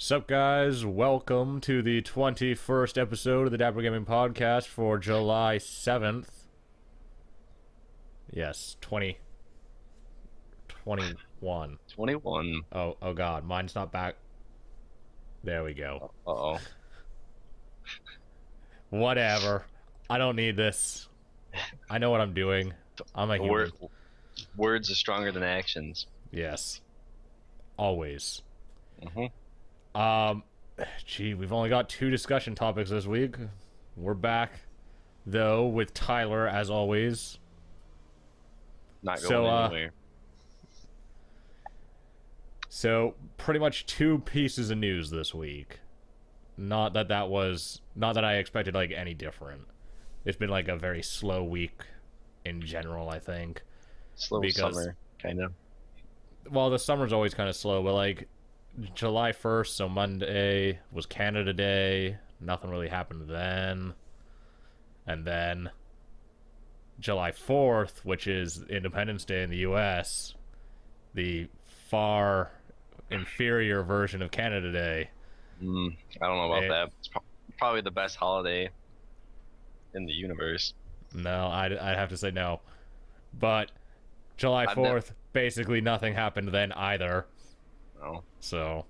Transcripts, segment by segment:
Sup guys, welcome to the 21st episode of the Dapper Gaming Podcast for July 7th. Yes, 21. 21. Oh god, mine's not back. There we go. Uh-oh. Whatever. I don't need this. I know what I'm doing. I'm a human. Words are stronger than actions. Yes. Always. Mm-hmm. Gee, we've only got 2 discussion topics this week. We're back, though, with Tyler, as always. Not going anywhere. So, pretty much 2 pieces of news this week. Not that I expected, like, any different. It's been, like, a very slow week in general, I think. Slow summer, kind of. Well, the summer's always kind of slow, but, like, July 1st, so Monday, was Canada Day. Nothing really happened then. And then July 4th, which is Independence Day in the US, the far inferior version of Canada Day. I don't know about that. It's probably the best holiday in the universe. No, I'd have to say no. But July 4th, basically nothing happened then either. No. So,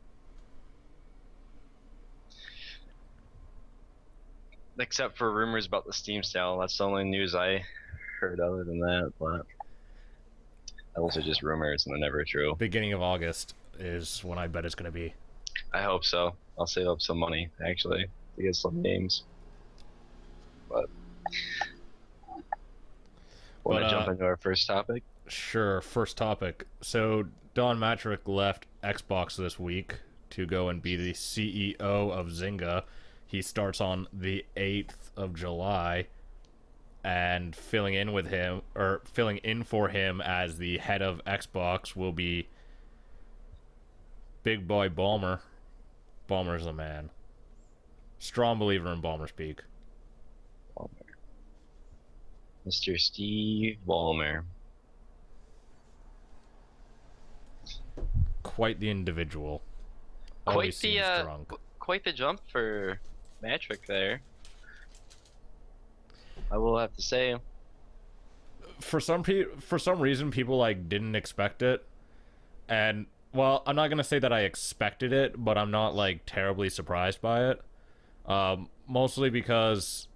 except for rumors about the Steam sale, that's the only news I heard other than that, but those are just rumors and they're never true. Beginning of August is when I bet it's going to be. I hope so. I'll save up some money, actually, to get some games. But want to jump into our first topic? Sure, first topic. So, Don Mattrick left Xbox this week to go and be the CEO of Zynga. He starts on the 8th of July, and filling in for him as the head of Xbox will be Big Boy Ballmer. Ballmer's the man. Strong believer in Ballmer speak. Ballmer. Mr. Steve Ballmer. Quite the individual. Quite the jump for Mattrick there. I will have to say. For some reason, people like didn't expect it, and well, I'm not gonna say that I expected it, but I'm not like terribly surprised by it. Mostly because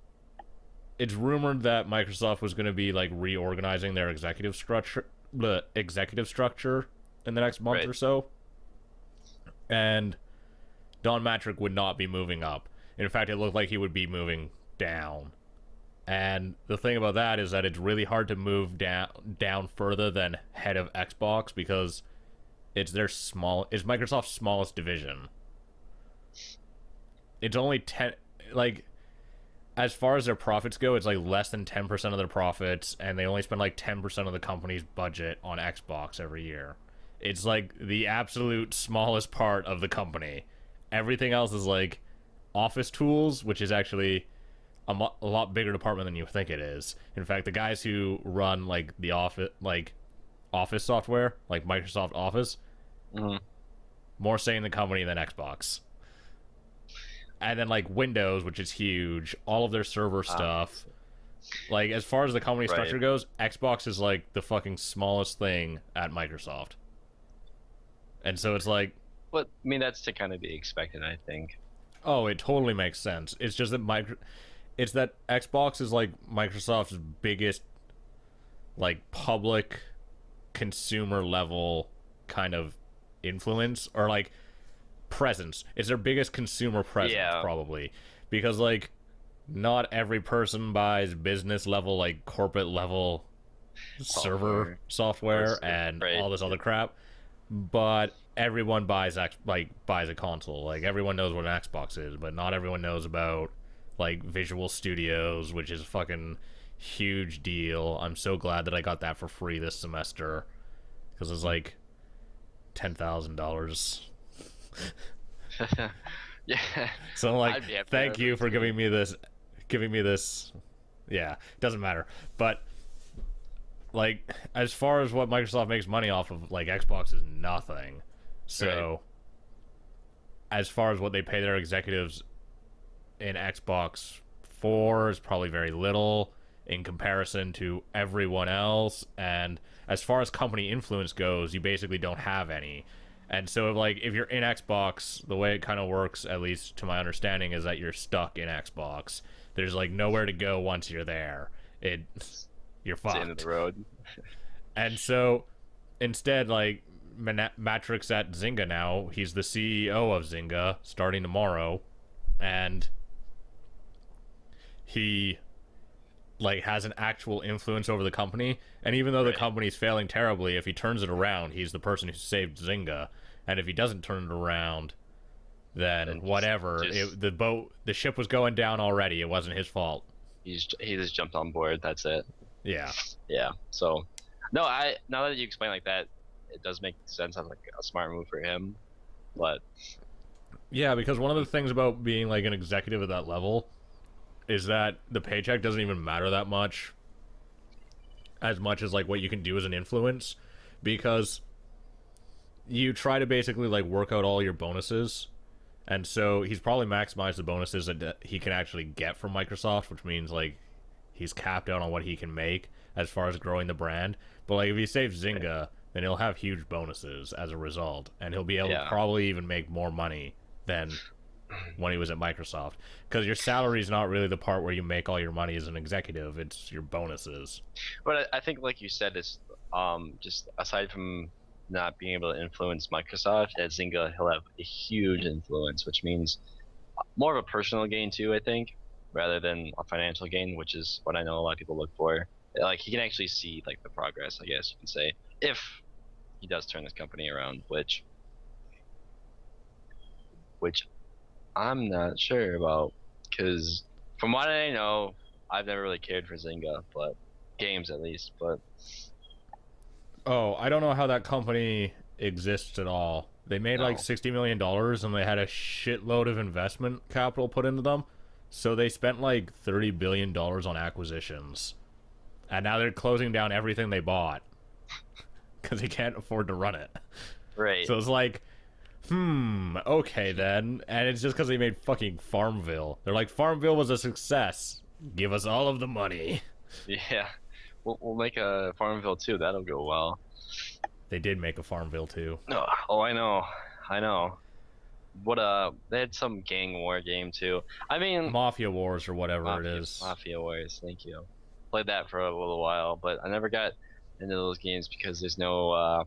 it's rumored that Microsoft was gonna be like reorganizing their executive structure in the next month or so, and Don Mattrick would not be moving up. In fact, it looked like he would be moving down. And the thing about that is that it's really hard to move down further than head of Xbox because it's Microsoft's smallest division. It's only 10, like, as far as their profits go, it's like less than 10% of their profits, and they only spend like 10% of the company's budget on Xbox every year. It's like the absolute smallest part of the company. Everything else is like office tools, which is actually a lot bigger department than you think it is. In fact, the guys who run like the office software, like Microsoft Office, more say in the company than Xbox. And then like Windows, which is huge, all of their server stuff. Like as far as the company structure goes, Xbox is like the fucking smallest thing at Microsoft. And so it's like, but I mean that's to kind of be expected, I think. Oh, it totally makes sense. It's just that it's that Xbox is like Microsoft's biggest like public consumer level kind of influence or like presence. It's their biggest consumer presence probably, because like not every person buys business level like corporate level server software and all this other crap, but everyone buys a console. Like everyone knows what an Xbox is, but not everyone knows about like Visual Studios, which is a fucking huge deal. I'm so glad that I got that for free this semester because it's like $10,000. Yeah. So I'm like, thank you for giving me this. Yeah, doesn't matter. But like, as far as what Microsoft makes money off of, like Xbox is nothing. So as far as what they pay their executives in Xbox 4 is probably very little in comparison to everyone else. And as far as company influence goes, you basically don't have any. And so, like, if you're in Xbox, the way it kind of works, at least to my understanding, is that you're stuck in Xbox. There's, like, nowhere to go once you're there. You're fucked. It's the end of the road. And so, instead, like, Mattrick's at Zynga now. He's the CEO of Zynga, starting tomorrow. And he, like, has an actual influence over the company. And even though the company's failing terribly, if he turns it around, he's the person who saved Zynga. And if he doesn't turn it around, then whatever. The ship was going down already. It wasn't his fault. He just jumped on board. That's it. Yeah. Yeah. So, no, now that you explain like that, it does make sense. I'm like a smart move for him, but yeah, because one of the things about being like an executive at that level is that the paycheck doesn't even matter that much, as much as like what you can do as an influence, because you try to basically like work out all your bonuses, and so he's probably maximized the bonuses that he can actually get from Microsoft, which means like he's capped out on what he can make as far as growing the brand. But like if he saves Zynga, then he'll have huge bonuses as a result, and he'll be able to probably even make more money than when he was at Microsoft, because your salary is not really the part where you make all your money as an executive. It's your bonuses. But I think, like you said, it's just aside from not being able to influence Microsoft, at Zynga he'll have a huge influence, which means more of a personal gain too, I think, rather than a financial gain, which is what I know a lot of people look for. Like, he can actually see like the progress, I guess you can say, if he does turn this company around, which I'm not sure about, because from what I know, I've never really cared for Zynga, but games at least. But I don't know how that company exists at all. They made like $60 million, and they had a shitload of investment capital put into them, so they spent like $30 billion on acquisitions, and now they're closing down everything they bought because they can't afford to run it. Right. So it's like, okay then. And it's just because they made fucking Farmville. They're like, Farmville was a success. Give us all of the money. Yeah. We'll make a Farmville 2. That'll go well. They did make a Farmville 2. Oh, I know. What they had some gang war game too. I mean, Mafia Wars or whatever it is. Mafia Wars, thank you. Played that for a little while, but I never got into those games because there's no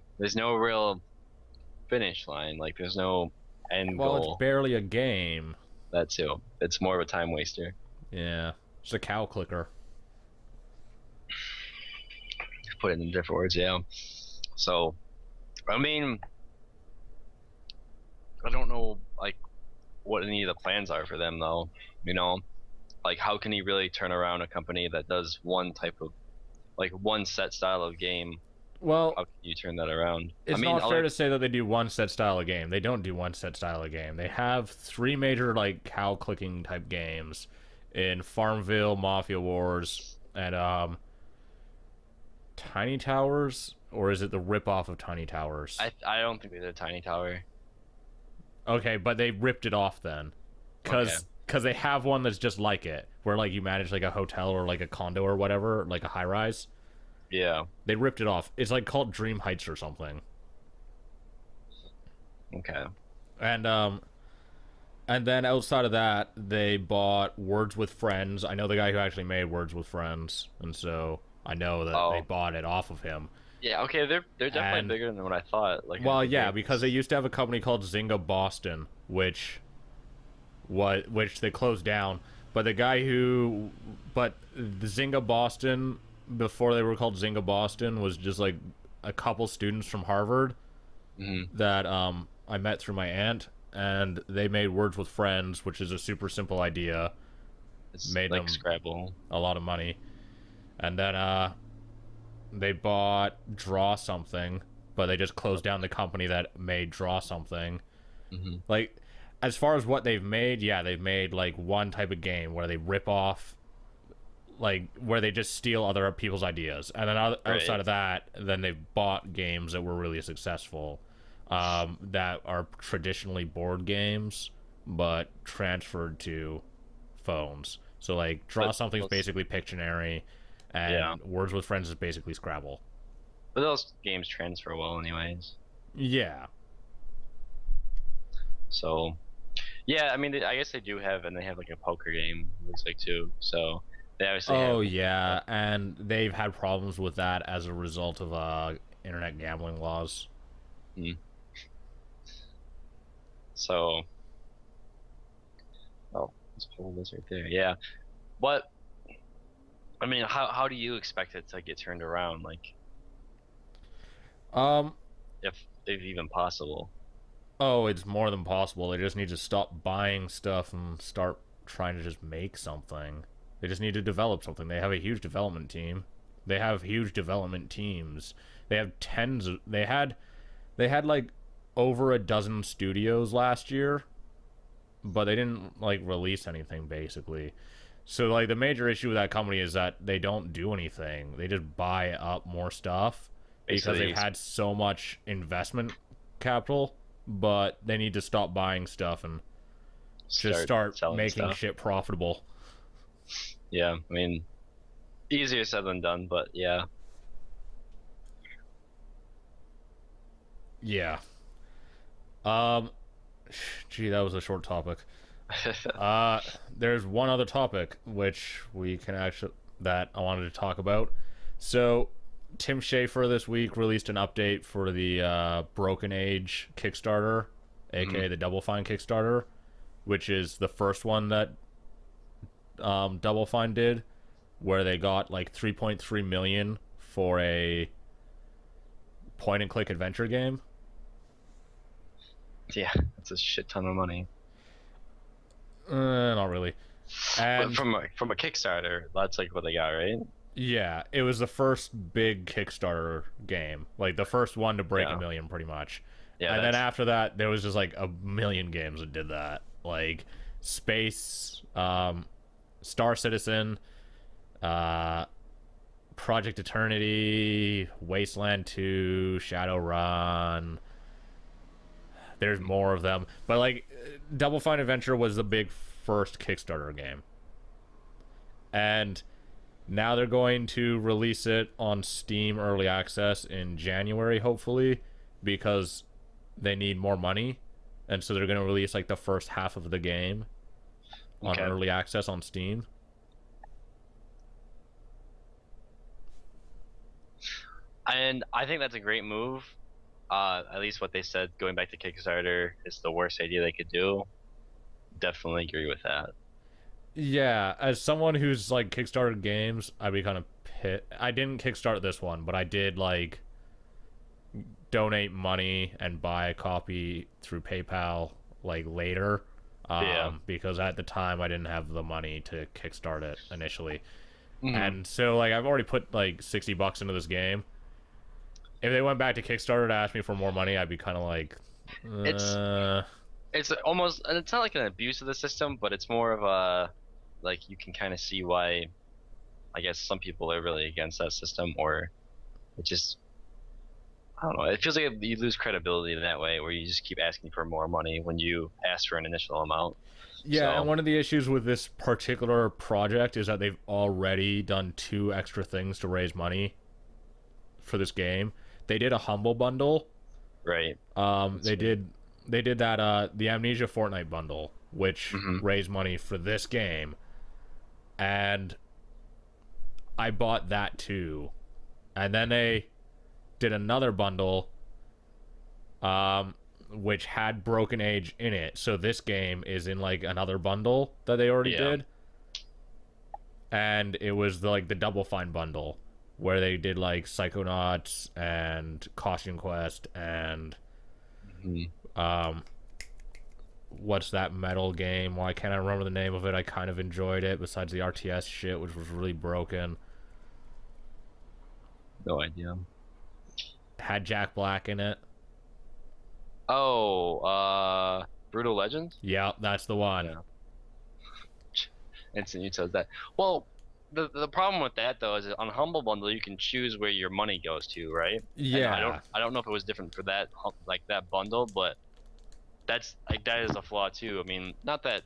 real finish line. Like, there's no end goal. Well, it's barely a game. That too. It's more of a time waster. Yeah. It's a cow clicker. Put it in different words, yeah. So, I mean, I don't know, like, what any of the plans are for them, though. You know, like, how can he really turn around a company that does one type of, like, one set style of game? Well, how can you turn that around? It's not fair to say that they do one set style of game. They don't do one set style of game. They have 3 major, like, cow clicking type games in Farmville, Mafia Wars, and Tiny Towers, or is it the rip-off of Tiny Towers? I don't think they did Tiny Tower. Okay, but they ripped it off then, because they have one that's just like it, where like you manage like a hotel or like a condo or whatever, like a high-rise. Yeah. They ripped it off. It's like called Dream Heights or something. Okay. And then outside of that, they bought Words with Friends. I know the guy who actually made Words with Friends, and so I know that they bought it off of him. Yeah, okay, they're definitely bigger than what I thought. Like, well, yeah, because they used to have a company called Zynga Boston, which they closed down. But the Zynga Boston, before they were called Zynga Boston, was just like a couple students from Harvard that I met through my aunt, and they made Words with Friends, which is a super simple idea. It's made like them Scrabble. A lot of money. And then they bought Draw Something, but they just closed down the company that made Draw Something. Like, as far as what they've made, yeah, they've made like one type of game where they rip off, like, where they just steal other people's ideas, and then outside of that, then they've bought games that were really successful. that are traditionally board games but transferred to phones. So like Draw Something is basically Pictionary, and Yeah. Words with Friends is basically Scrabble. But those games transfer well, anyways. Yeah. So, yeah, I mean, I guess they do have, and they have like a poker game, it looks like too. So they obviously Oh have. yeah, and they've had problems with that as a result of internet gambling laws. Hmm. So, oh, let's hold this right there. Yeah. What? I mean, how do you expect it to get turned around? Like, Um, if even possible. oh, it's more than possible. They just need to stop buying stuff and start trying to just make something. They just need to develop something. They have a huge development team. They have huge development teams. They have tens of, they had like over a dozen studios last year, but they didn't like release anything basically. So like the major issue with that company is that they don't do anything. They just buy up more stuff because Basically, they've had so much investment capital, but they need to stop buying stuff and just start selling making stuff. shit profitable. Yeah, I mean, easier said than done, but yeah. Yeah. Um gee, that was a short topic. There's one other topic which we can actually that I wanted to talk about. So, Tim Schafer this week released an update for the Broken Age Kickstarter, aka the Double Fine Kickstarter, which is the first one that Double Fine did, where they got like 3.3 million for a point and click adventure game. Yeah, that's a shit ton of money. Not really. And But from a Kickstarter, that's like what they got, right? yeah, it was the first big Kickstarter game, like the first one to break Yeah. a million, pretty much. Yeah, And then after that, there was just like a million games that did that, like Space, Star Citizen, Project Eternity, Wasteland 2, Shadowrun. There's more of them, but like Double Fine Adventure was the big first Kickstarter game, and now they're going to release it on Steam Early Access in January, hopefully, because they need more money, and so they're going to release like the first half of the game on Early Access on Steam. And I think that's a great move. At least what they said going back to Kickstarter is the worst idea they could do. Definitely agree with that. Yeah, as someone who's like Kickstarted games, I'd be kind of I didn't kickstart this one, but I did like donate money and buy a copy through PayPal like later. Because at the time I didn't have the money to kickstart it initially. And so like I've already put like $60 into this game. If they went back to Kickstarter to ask me for more money, I'd be kind of like, It's almost, and it's not like an abuse of the system, but it's more of a, like, you can kind of see why, I guess some people are really against that system, or it just, I don't know, it feels like you lose credibility in that way, where you just keep asking for more money when you ask for an initial amount. Yeah, and one of the issues with this particular project is that they've already done 2 extra things to raise money for this game. They did a Humble bundle. Right. They did that the Amnesia Fortnite bundle, which raised money for this game. And I bought that too. And then they did another bundle which had Broken Age in it. So this game is in like another bundle that they already did. And it was the Double Fine bundle where they did like Psychonauts and Costume Quest and what's that metal game? Why can't I remember the name of it? I kind of enjoyed it besides the RTS shit, which was really broken. No idea. Had Jack Black in it. Oh, Brutal Legends? Yeah, that's the one. Yeah. Instant you chose that. Well, the problem with that though is that on Humble Bundle you can choose where your money goes to, right? And Yeah. I don't know if it was different for that like that bundle, but that's like that is a flaw too. I mean, not that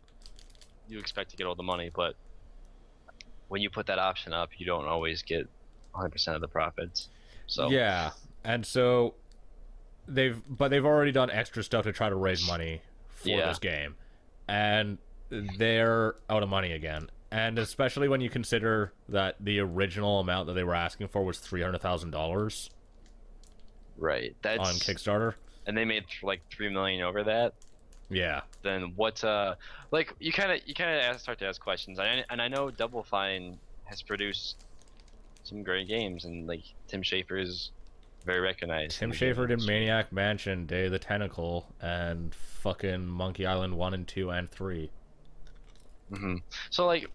you expect to get all the money, but when you put that option up, you don't always get 100% of the profits. So Yeah. And so they've already done extra stuff to try to raise money for yeah, this game. And they're out of money again. And especially when you consider that the original amount that they were asking for was $300,000 right. on That's Kickstarter. and they made like 3 million over that. Yeah. Then what? Like you kind of start to ask questions. And I know Double Fine has produced some great games, and like Tim Schafer is very recognized. Tim Schafer did Maniac Mansion, Day of the Tentacle, and fucking Monkey Island 1 and 2 and 3. So like,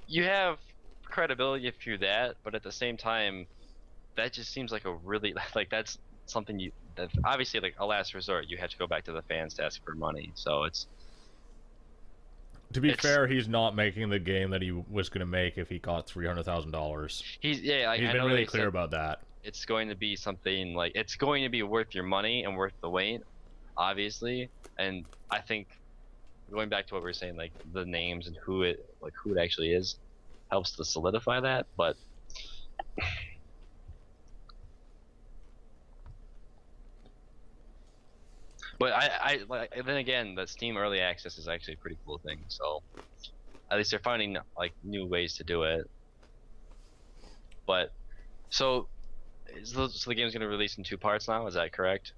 you have credibility through that, but at the same time, that just seems like a really like that's something you that obviously like a last resort. You have to go back to the fans to ask for money. So To be fair, he's not making the game that he was going to make if he got $300,000. He's Like, I been know really clear about that. it's going to be something like it's going to be worth your money and worth the wait, obviously. And I think going back to what we were saying, like the names and who it actually is, helps to solidify that. But I like then again, the Steam Early Access is actually a pretty cool thing. So at least they're finding like new ways to do it. But so so the game's gonna release in 2 parts now. Is that correct?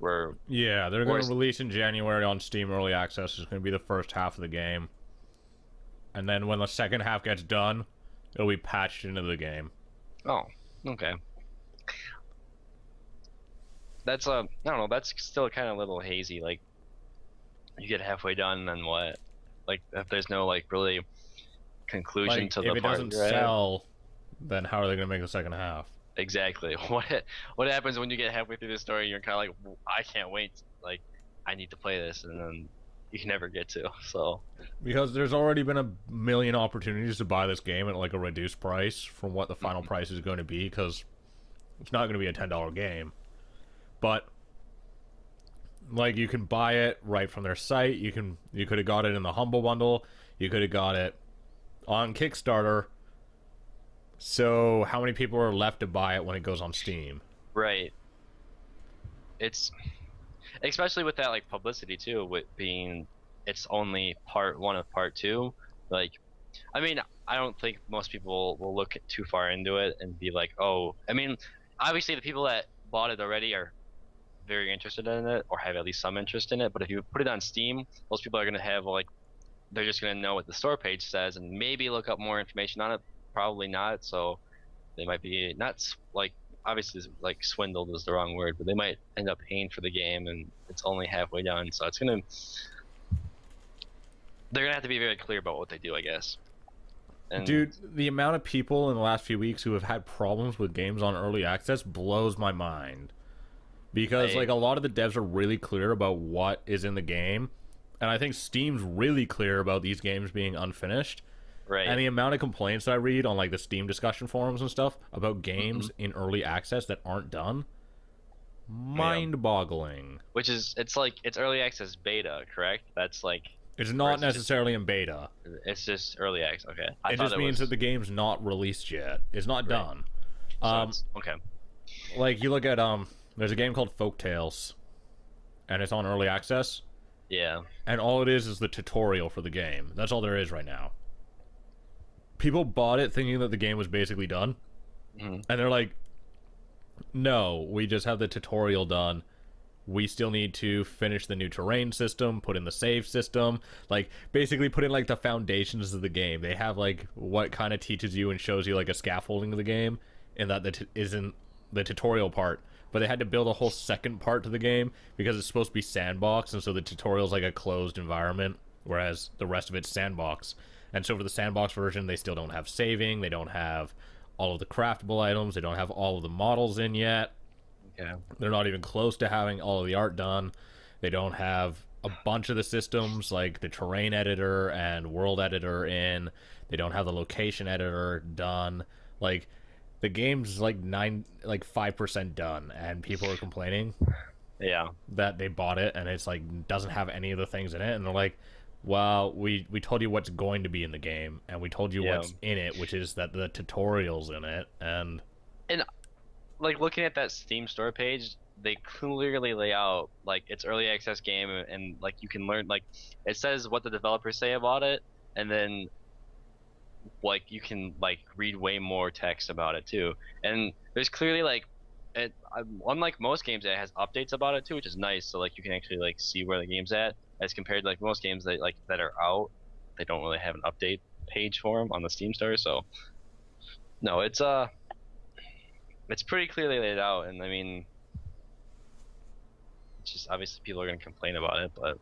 Where Yeah, they're going to release in January on Steam Early Access. It's going to be the first half of the game. And then when the second half gets done, it'll be patched into the game. oh, okay. That's I don't know. That's still kind of a little hazy. Like you get halfway done, and then what? Like if there's no like really conclusion Like, to if the it part doesn't you're at. sell, then how are they going to make the second half? Exactly. What happens when you get halfway through the story and you're kind of like, "Well, I can't wait. Like, I need to play this," and then you can never get to. So Because there's already been a million opportunities to buy this game at like a reduced price from what the final price is going to be, because it's not going to be a $10 game. But like, you can buy it right from their site. You could have got it in the Humble Bundle. You could have got it on Kickstarter. So how many people are left to buy it when it goes on Steam? right, it's especially with that like publicity too, with being it's only part 1 of part 2. Like, I mean, I don't think most people will look too far into it and be like, oh, I mean, obviously the people that bought it already are very interested in it or have at least some interest in it. But if you put it on Steam, most people are going to have like they're just going to know what the store page says and maybe look up more information on it. Probably not. So they might be not like obviously like swindled is the wrong word, but they might end up paying for the game and it's only halfway done. So they're gonna have to be very clear about what they do, I guess. And Dude, the amount of people in the last few weeks who have had problems with games on early access blows my mind. Because like, a lot of the devs are really clear about what is in the game, and I think Steam's really clear about these games being unfinished. right, And the amount of complaints I read on like the Steam discussion forums and stuff about games in early access that aren't done, mind-boggling. which is it's early access beta, correct? That's like It's not necessarily in beta. it's just early access. Okay, It just means that the game's not released yet. It's not done. okay. Like, you look at there's a game called Folk Tales, and it's on early access, Yeah, and all it is the tutorial for the game. That's all there is right now. People bought it thinking that the game was basically done, and they're like, no, we just have the tutorial done. We still need to finish the new terrain system, put in the save system, like basically put in like the foundations of the game. They have like what kind of teaches you and shows you like a scaffolding of the game, and that isn't the tutorial part. But they had to build a whole second part to the game because it's supposed to be sandbox, and so the tutorial's like a closed environment, whereas the rest of it's sandbox. And so for the sandbox version, they still don't have saving, they don't have all of the craftable items, they don't have all of the models in yet. okay. They're not even close to having all of the art done. They don't have a bunch of the systems, like the terrain editor and world editor in. They don't have the location editor done. Like the game's like 5% done, and people are complaining Yeah. that they bought it and it's like doesn't have any of the things in it, and they're like, well, we told you what's going to be in the game, and we told you what's in it, which is that the tutorial's in it. And like looking at that Steam store page, they clearly lay out like it's early access game, and like you can learn, like it says what the developers say about it, and then like you can like read way more text about it too. And there's clearly like unlike most games, it has updates about it too, which is nice. So like you can actually like see where the game's at, as compared to like most games that are out, they don't really have an update page for them on the Steam store. So no, it's pretty clearly laid out, and I mean, it's just obviously people are going to complain about it, but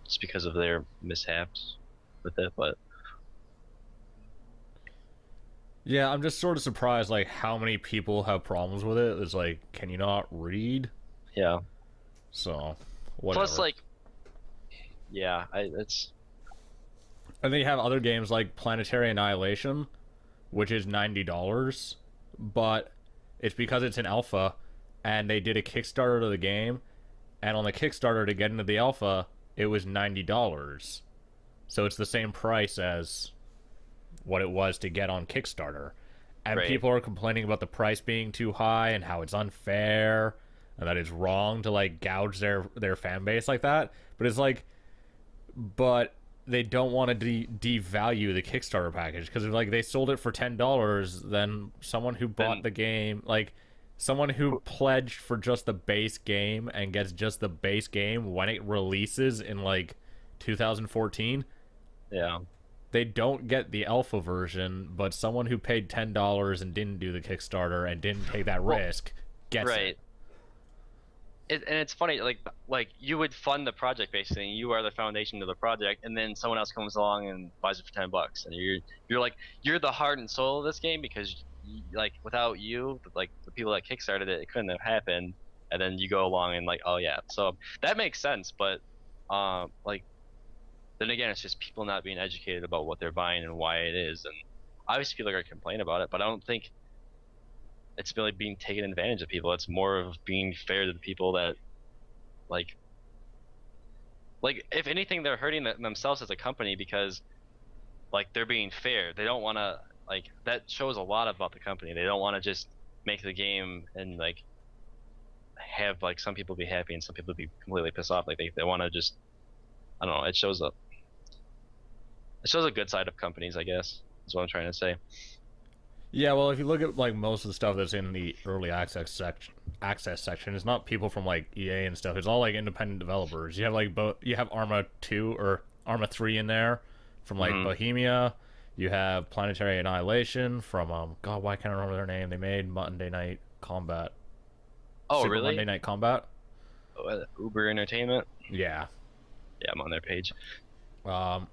just because of their mishaps with it. But yeah, I'm just sort of surprised like how many people have problems with it. It's like, can you not read? yeah, So whatever. plus like, yeah, it's And then you have other games like Planetary Annihilation, which is $90, but it's because it's an alpha, and they did a Kickstarter to the game, and on the Kickstarter to get into the alpha, it was $90. So it's the same price as what it was to get on Kickstarter. And Right. people are complaining about the price being too high and how it's unfair and that it's wrong to like gouge their fan base like that. But it's like, but they don't want to devalue the Kickstarter package, because if like they sold it for $10, then someone who bought the game, like someone who pledged for just the base game and gets just the base game when it releases in like 2014, yeah. they don't get the alpha version, but someone who paid $10 and didn't do the Kickstarter and didn't take that risk gets Right. it. And it's funny, like you would fund the project basically, and you are the foundation of the project, and then someone else comes along and buys it for $10, and you're like, you're the heart and soul of this game, because like without you, like the people that kickstarted it, it couldn't have happened. And then you go along and like, oh yeah, so that makes sense. But like then again, it's just people not being educated about what they're buying and why it is, and obviously people are gonna complain about it, but I don't think it's really being taken advantage of people. It's more of being fair to the people that like if anything, they're hurting themselves as a company, because like they're being fair. They don't want to, like, that shows a lot about the company. They don't want to just make the game and like have like some people be happy and some people be completely pissed off. Like they want to just, I don't know, it shows a good side of companies, I guess, is what I'm trying to say. Yeah, well, if you look at like most of the stuff that's in the early access section, it's not people from like EA and stuff. It's all like independent developers. You have like you have Arma 2 or Arma 3 in there from like Bohemia. You have Planetary Annihilation from God, why can't I remember their name? They made Monday Night Combat. Oh, Super really? Monday Night Combat. Uber Entertainment. Yeah. Yeah, I'm on their page. Um,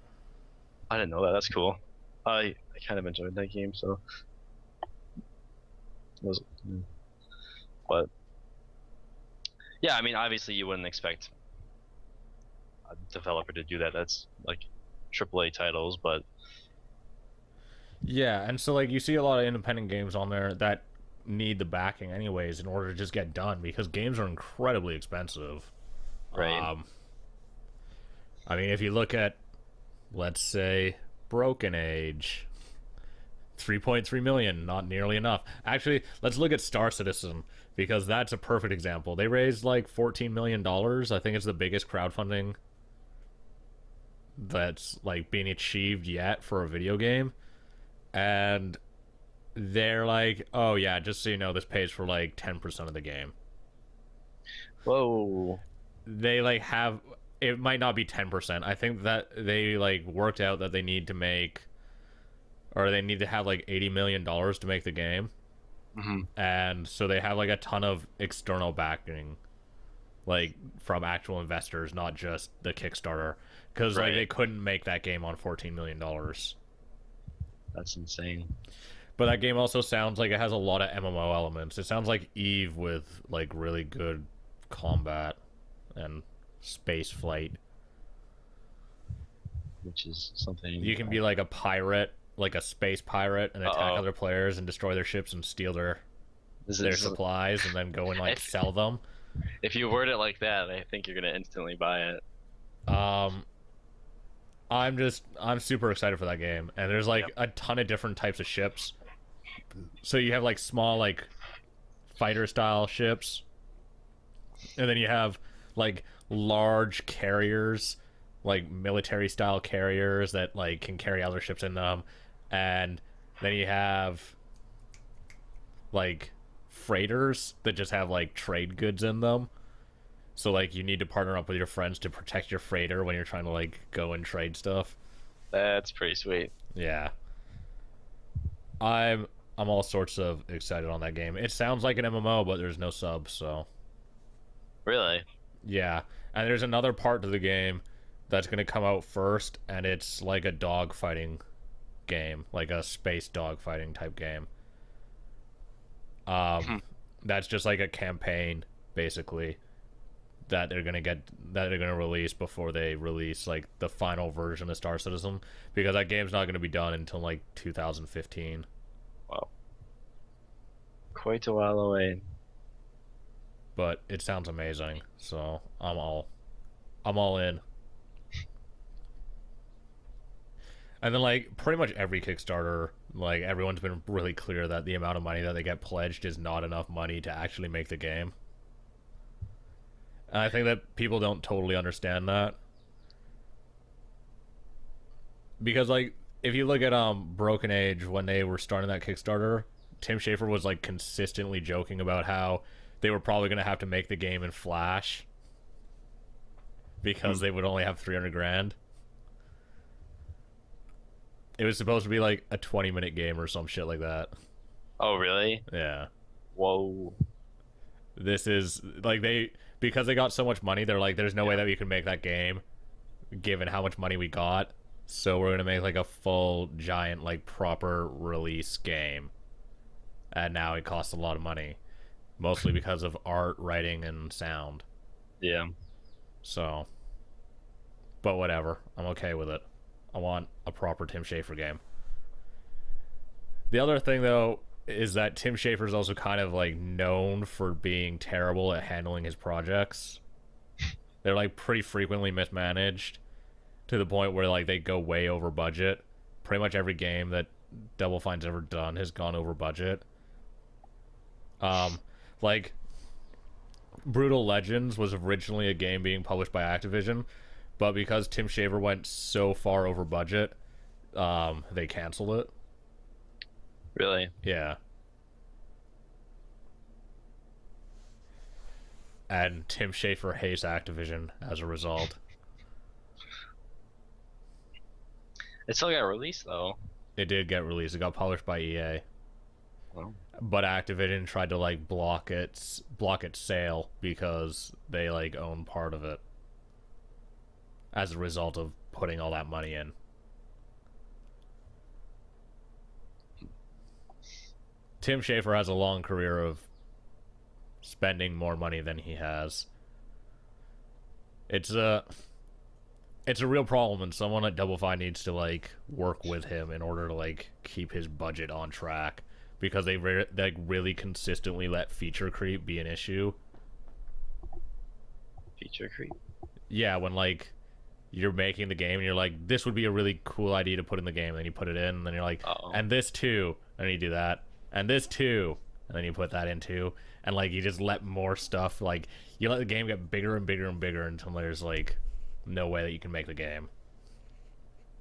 I didn't know that. That's cool. I kind of enjoyed that game, so. But yeah, I mean, obviously you wouldn't expect a developer to do that. That's like AAA titles, but yeah, and so like you see a lot of independent games on there that need the backing anyways in order to just get done, because games are incredibly expensive. right. I mean, if you look at, let's say, Broken Age, 3.3 million, not nearly enough. Actually, let's look at Star Citizen, because that's a perfect example. They raised like $14 million. I think it's the biggest crowdfunding that's like being achieved yet for a video game. And they're like, oh yeah, just so you know, this pays for like 10% of the game. Whoa. They like have, it might not be 10%. I think that they like worked out that they need to make, or they need to have like $80 million to make the game. And so they have like a ton of external backing, like from actual investors, not just the Kickstarter, because like they couldn't make that game on $14 million. That's insane. But that game also sounds like it has a lot of MMO elements. It sounds like Eve with like really good combat and space flight. Which is something You can be like a pirate, like a space pirate, and attack Uh-oh. other players and destroy their ships and steal their This supplies and then go and like sell them. If you word it like that, I think you're gonna instantly buy it. I'm super excited for that game, and there's like Yep. a ton of different types of ships. So you have like small like fighter style ships, and then you have like large carriers, like military style carriers that like can carry other ships in them, and then you have like freighters that just have like trade goods in them. So like you need to partner up with your friends to protect your freighter when you're trying to like go and trade stuff. That's pretty sweet. Yeah. I'm all sorts of excited on that game. It sounds like an MMO, but there's no subs, so Really? yeah. And there's another part to the game that's gonna come out first, and it's like a dog fighting game, like a space dog fighting type game. That's just like a campaign, basically, that they're gonna release before they release like the final version of Star Citizen, because that game's not gonna be done until like 2015. Wow. Quite a while away. But it sounds amazing, so I'm all in. And then like pretty much every Kickstarter, like everyone's been really clear that the amount of money that they get pledged is not enough money to actually make the game. And I think that people don't totally understand that. Because like if you look at Broken Age, when they were starting that Kickstarter, Tim Schafer was like consistently joking about how they were probably going to have to make the game in Flash because they would only have 300 grand. It was supposed to be like a 20-minute game or some shit like that. Oh, really? Yeah. Whoa. This is like because they got so much money, they're like, there's no way that we can make that game given how much money we got. So we're going to make like a full giant like proper release game. And now it costs a lot of money, mostly because of art, writing, and sound. Yeah. So, but whatever. I'm okay with it. I want a proper Tim Schafer game. The other thing, though, is that Tim Schafer's also kind of, like, known for being terrible at handling his projects. They're, like, pretty frequently mismanaged to the point where, like, they go way over budget. Pretty much every game that Double Fine's ever done has gone over budget. Like, Brutal Legends was originally a game being published by Activision, but because Tim Schafer went so far over budget, they canceled it. Really? Yeah. And Tim Schafer hates Activision as a result. It still got released though. It did get released. It got published by EA. Oh. But Activision tried to like block its sale because they like own part of it as a result of putting all that money in. Tim Schafer has a long career of spending more money than he has. It's a real problem, and someone at Double Fine needs to like work with him in order to like keep his budget on track, because they like really consistently let feature creep be an issue. Feature creep? Yeah, when like you're making the game and you're like, this would be a really cool idea to put in the game, and then you put it in, and then you're like, Uh-oh. and this too, and you do that, and this too, and then you put that in too, and like you just let more stuff, like you let the game get bigger and bigger and bigger until there's like no way that you can make the game.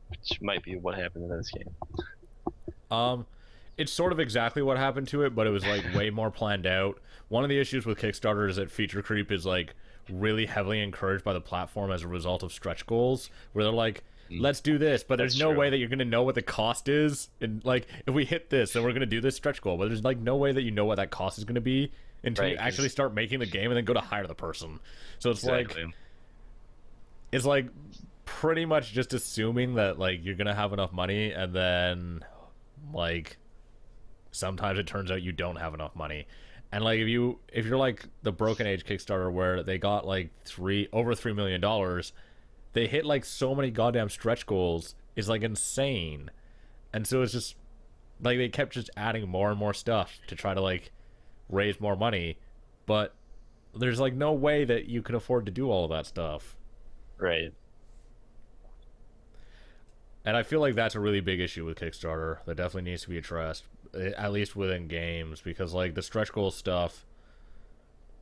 Which might be what happened in this game. It's sort of exactly what happened to it, but it was like way more planned out. One of the issues with Kickstarter is that feature creep is like really heavily encouraged by the platform as a result of stretch goals, where they're like, let's do this, but there's That's no true. way that you're going to know what the cost is. And like, if we hit this, then we're going to do this stretch goal, but there's like no way that you know what that cost is going to be until Right, you actually 'cause- start making the game and then go to hire the person. So it's Exactly. like, it's like pretty much just assuming that like you're going to have enough money, and then like sometimes it turns out you don't have enough money. And like if you're like the Broken Age Kickstarter where they got like over $3 million, they hit like so many goddamn stretch goals is like insane. And so it's just like they kept just adding more and more stuff to try to like raise more money, but there's like no way that you can afford to do all of that stuff. Right. And I feel like that's a really big issue with Kickstarter that definitely needs to be addressed, at least within games, because like the stretch goal stuff,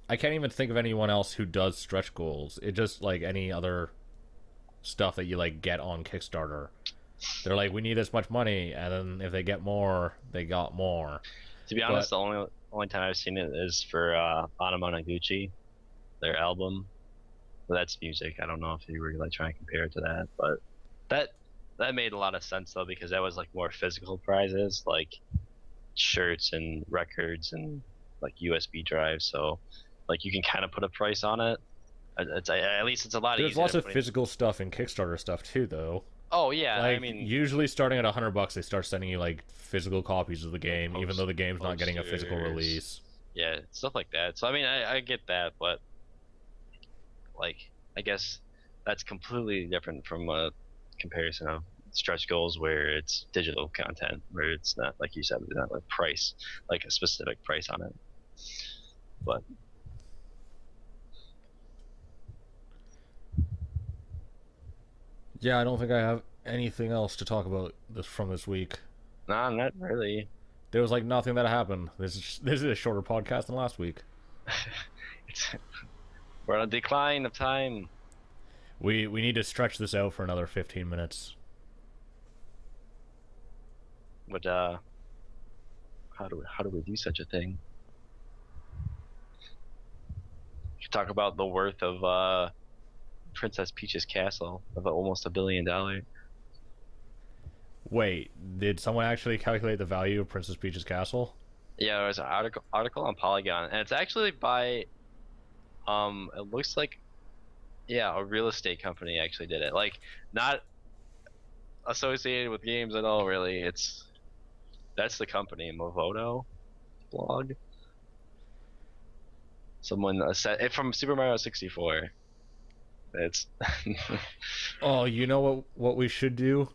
I can't even think of anyone else who does stretch goals. It just like any other stuff that you like get on Kickstarter. They're like, we need this much money, and then if they get more, they got more. To be honest, the only time I've seen it is for Anamanaguchi, their album. Well, that's music. I don't know if you were like trying to compare it to that, but that made a lot of sense though, because that was like more physical prizes, like shirts and records and like USB drives. So like you can kind of put a price on it. At least it's a lot easier. There's lots of physical stuff in Kickstarter stuff too, though. Oh yeah, like, I mean, usually starting at $100, they start sending you like physical copies of the game, even though the game's not getting a physical release. Yeah, stuff like that. So I mean, I get that, but like I guess that's completely different from a comparison of stretch goals where it's digital content, where it's not like you said, it's not like price, like a specific price on it. But yeah, I don't think I have anything else to talk about from this week. nah, not really. There was like nothing that happened. This is a shorter podcast than last week. We're on a decline of time. We need to stretch this out for another 15 minutes. But how do we do such a thing? You could talk about the worth of Princess Peach's castle of almost $1 billion. Wait, did someone actually calculate the value of Princess Peach's castle? Yeah, there was an article on Polygon, and it's actually by it looks like, yeah, a real estate company actually did it. Like, not associated with games at all, really. That's the company, Movoto blog. Someone said it from Super Mario 64. It's Oh, you know what we should do?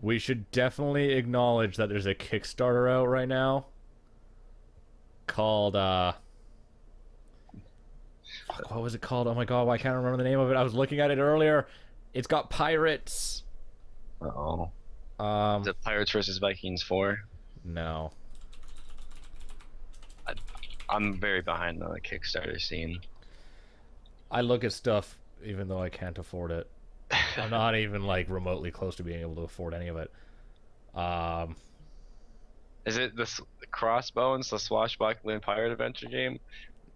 We should definitely acknowledge that there's a Kickstarter out right now called fuck, what was it called? Oh my god, why can't I remember the name of it? I was looking at it earlier. It's got pirates. Uh-oh. Is it Pirates vs. Vikings 4? No. I'm very behind on the Kickstarter scene. I look at stuff even though I can't afford it. I'm not even like remotely close to being able to afford any of it. Is it the Crossbones, the swashbuckling pirate adventure game?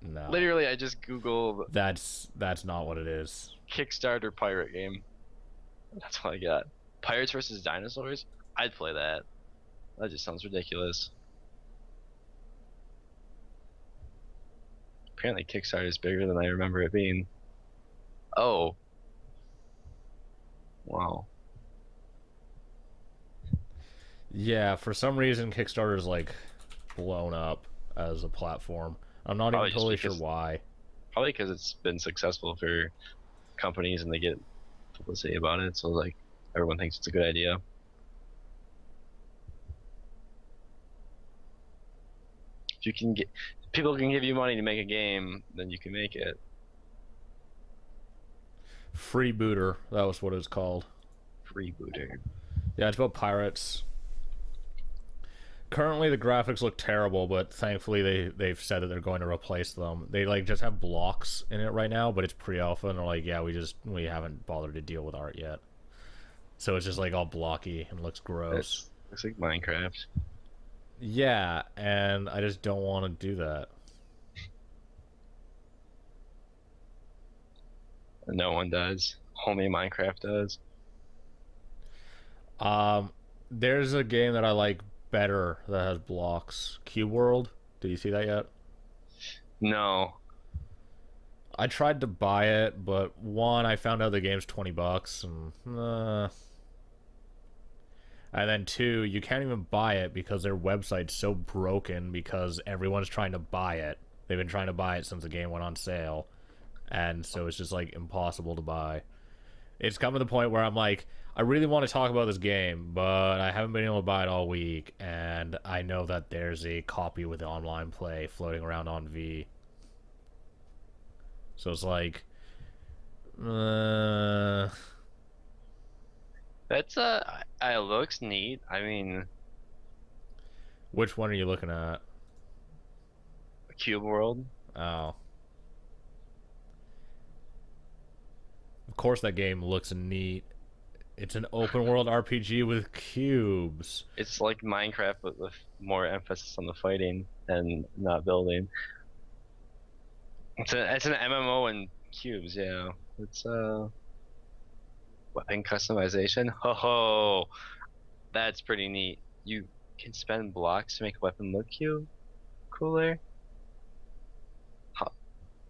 No. Literally, I just googled That's not what it is. Kickstarter pirate game. That's all I got. Pirates vs. Dinosaurs? I'd play that. That just sounds ridiculous. Apparently Kickstarter is bigger than I remember it being. Oh. Wow. Yeah, for some reason Kickstarter's like blown up as a platform. I'm not Probably even totally sure why. Probably because it's been successful for companies and they get publicity about it, so like everyone thinks it's a good idea. If you can get people can give you money to make a game, then you can make it. Freebooter, that was what it was called. Freebooter. Yeah, it's about pirates. Currently the graphics look terrible, but thankfully they've said that they're going to replace them. They like just have blocks in it right now, but it's pre-alpha and they're like, yeah, we haven't bothered to deal with art yet. So it's just like all blocky and looks gross. Looks like Minecraft. Yeah, and I just don't want to do that. No one does. Only Minecraft does. There's a game that I like better that has blocks. Cube World. Did you see that yet? No. I tried to buy it, but one, I found out the game's $20, and And then 2, you can't even buy it because their website's so broken because everyone's trying to buy it. They've been trying to buy it since the game went on sale. And so it's just, like, impossible to buy. It's come to the point where I'm like, I really want to talk about this game, but I haven't been able to buy it all week. And I know that there's a copy with the online play floating around on V. So it's like... That's it looks neat. I mean, Which one are you looking at? Cube World. Oh. Of course that game looks neat. It's an open world RPG with cubes. It's like Minecraft, but with more emphasis on the fighting and not building. It's an MMO and cubes, yeah. It's weapon customization. Ho ho, that's pretty neat. You can spend blocks to make a weapon look cooler.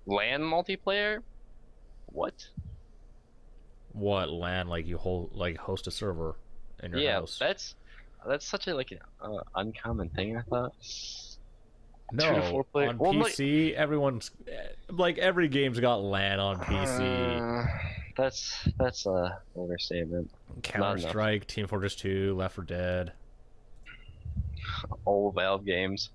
LAN multiplayer? What? What, LAN? Like you host a server in your house? Yeah, that's such a uncommon thing. I thought. No, 2 to 4 player. on PC, everyone's like every game's got LAN on PC. That's a overstatement. Counter-Strike, Team Fortress 2, Left 4 Dead. Old Valve games.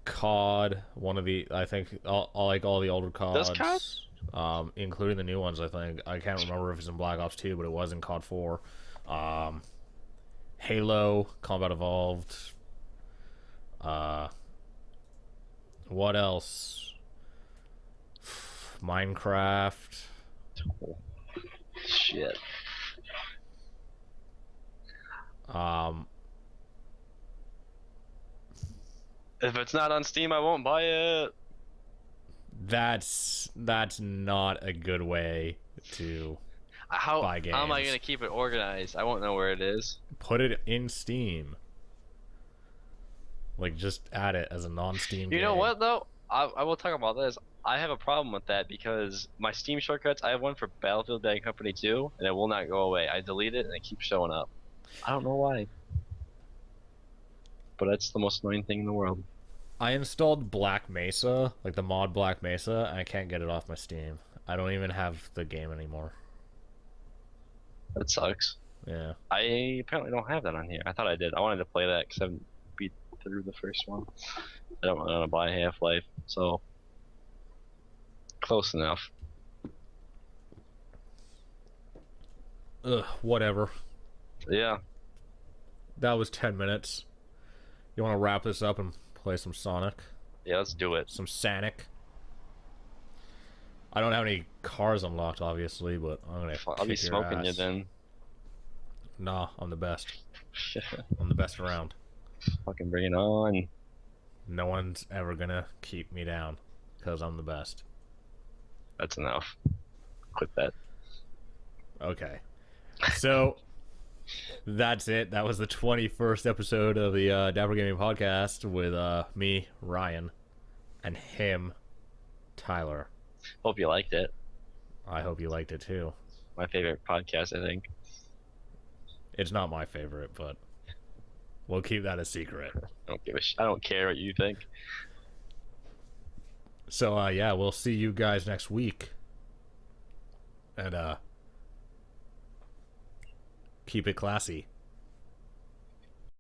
COD, one of the I think all the older CODs. Does COD? Including the new ones. I think I can't remember if it's in Black Ops 2, but it was in COD 4. Halo, Combat Evolved. What else? Minecraft. Oh, shit. If it's not on Steam, I won't buy it. That's not a good way to buy games. How am I gonna keep it organized? I won't know where it is. Put it in Steam. Like, just add it as a non-Steam game. You know what, though? I will talk about this. I have a problem with that because my Steam shortcuts, I have one for Battlefield Bad Company 2, and it will not go away. I delete it, and it keeps showing up. I don't know why. But that's the most annoying thing in the world. I installed Black Mesa, like the mod Black Mesa, and I can't get it off my Steam. I don't even have the game anymore. That sucks. Yeah. I apparently don't have that on here. I thought I did. I wanted to play that because I haven't beat through the first one. I don't want to buy Half-Life, so close enough. Ugh, whatever. Yeah. That was 10 minutes. You want to wrap this up and play some Sonic? Yeah, let's do it. Some Sonic. I don't have any cars unlocked, obviously, but I'm gonna I'll be kick your smoking you ass. then. Nah, I'm the best. I'm the best around. Fucking bring it on. No one's ever gonna keep me down, because I'm the best. That's enough. Quit that. Okay. So, that's it. That was the 21st episode of the Dapper Gaming Podcast with me, Ryan, and him, Tyler. Hope you liked it. I hope you liked it too. My favorite podcast, I think. It's not my favorite, but we'll keep that a secret. I don't give a I don't care what you think. So, yeah, we'll see you guys next week. And, keep it classy.